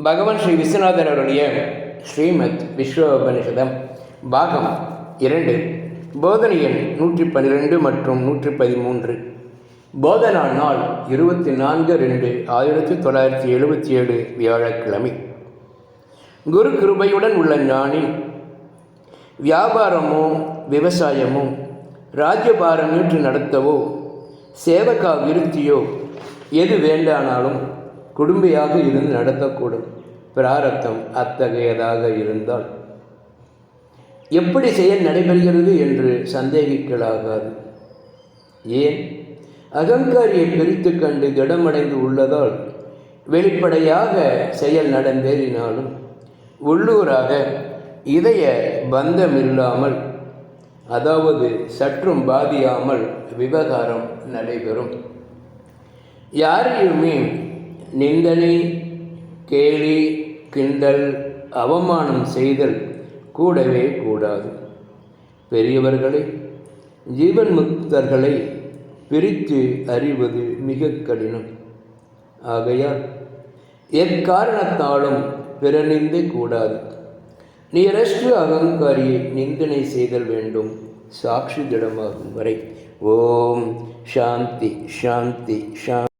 பகவான் ஸ்ரீ விஸ்வநாதர் அவருடைய ஸ்ரீமத் விஸ்வோபனிஷதம் பாகம் 2 போதனை எண் 112 மற்றும் 113. போதனா நாள் 24/2/1977 வியாழக்கிழமை. குரு கிருபையுடன் உள்ள ஞானி வியாபாரமோ விவசாயமோ ராஜ்யபாரம் ஏற்று நடத்தவோ சேவகா விருத்தியோ எது வேண்டானாலும் குடும்பையாக இருந்து நடத்தக்கூடும். பிராரத்தம் அத்தகையதாக இருந்தால் எப்படி செயல் நடைபெறுகிறது என்று சந்தேகிக்கலாகாது. ஏன்? அகங்காரியை பிரித்து கண்டு திடமடைந்து உள்ளதால் வெளிப்படையாக செயல் நடந்தேறினாலும் உள்ளூராக இதய பந்தமில்லாமல், அதாவது சற்றும் பாதியாமல் விவகாரம் நடைபெறும். யாரையுமே நிந்தனை, கேலி, கிண்டல், அவமானம் செய்தல் கூடவே கூடாது. பெரியவர்களை, ஜீவன் முக்தர்களை பிரித்து அறிவது மிக கடினம். ஆகையால் எக்காரணத்தாலும் பிறனிந்தை கூடாது. நியரஸ்ட் அகங்காரியை நிந்தனை செய்தல் வேண்டும், சாட்சி திடமாகும் வரை. ஓம் சாந்தி சாந்தி சாந்தி.